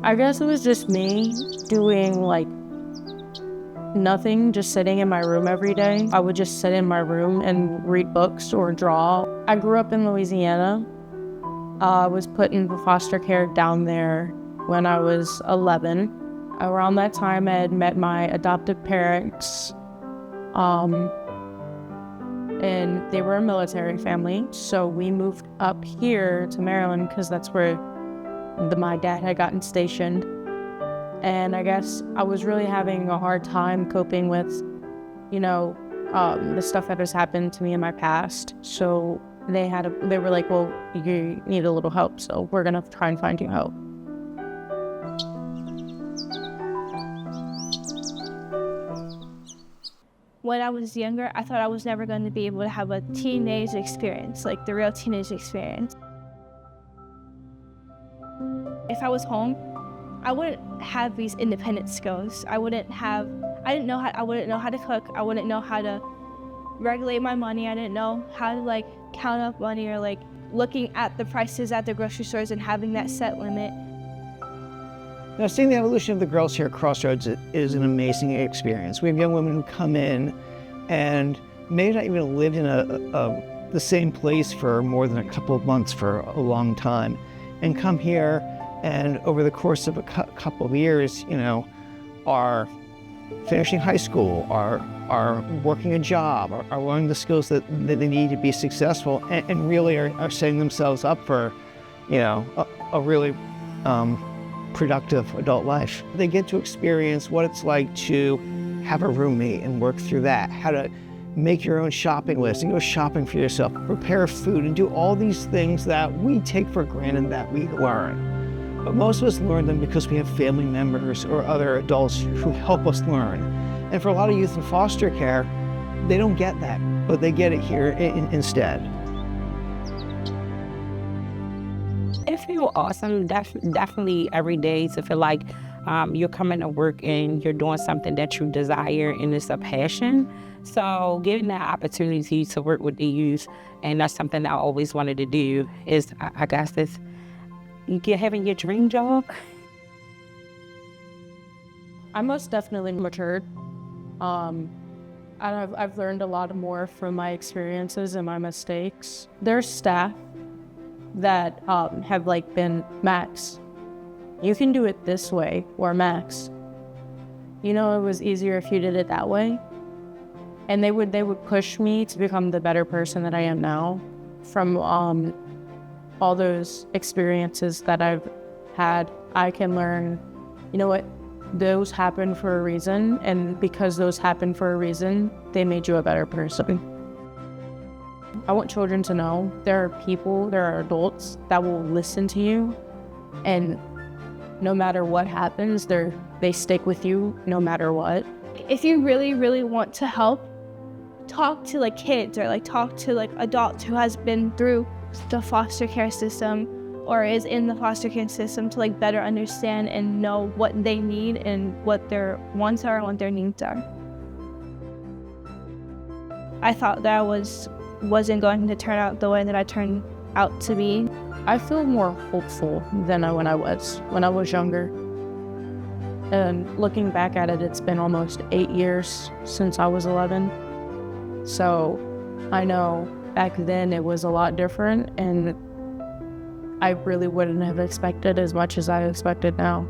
I guess it was just me doing like nothing, just sitting in my room every day. I would just sit in my room and read books or draw. I grew up in Louisiana. I was put into foster care down there when I was 11. Around that time, I had met my adoptive parents, and they were a military family. So we moved up here to Maryland because that's where my dad had gotten stationed. And I guess I was really having a hard time coping with, the stuff that has happened to me in my past. So they were like, well, you need a little help, so we're gonna try and find you help. When I was younger, I thought I was never going to be able to have a teenage experience, like the real teenage experience. If I was home, I wouldn't have these independent skills. I wouldn't know how to cook. I wouldn't know how to regulate my money. I didn't know how to count up money or looking at the prices at the grocery stores and having that set limit. Now, seeing the evolution of the girls here at Crossroads is an amazing experience. We have young women who come in and may not even have lived in the same place for more than a couple of months for a long time, and come here and over the course of a couple of years, are finishing high school, are working a job, are learning the skills that they need to be successful, and really are setting themselves up for, a really productive adult life. They get to experience what it's like to have a roommate and work through that, how to make your own shopping list and go shopping for yourself, prepare food, and do all these things that we take for granted that we learn. But most of us learn them because we have family members or other adults who help us learn. And for a lot of youth in foster care, they don't get that, but they get it here instead. It feels awesome, definitely every day to feel like you're coming to work and you're doing something that you desire and it's a passion. So getting that opportunity to work with the youth, and that's something I always wanted to do, is I guess it's having your dream job. I most definitely matured. I've learned a lot more from my experiences and my mistakes. There's staff that have been, Max, you can do it this way, or Max, it was easier if you did it that way. And they would push me to become the better person that I am now from all those experiences that I've had. I can learn, those happen for a reason, and because those happen for a reason, they made you a better person. I want children to know there are adults that will listen to you, and no matter what happens, they stick with you no matter what. If you really, really want to help, talk to kids or talk to adults who has been through the foster care system or is in the foster care system to better understand and know what they need and what their wants are and what their needs are. I thought that I wasn't going to turn out the way that I turned out to be. I feel more hopeful than when I was younger. And looking back at it, it's been almost 8 years since I was 11. So I know back then it was a lot different, and I really wouldn't have expected as much as I expected now.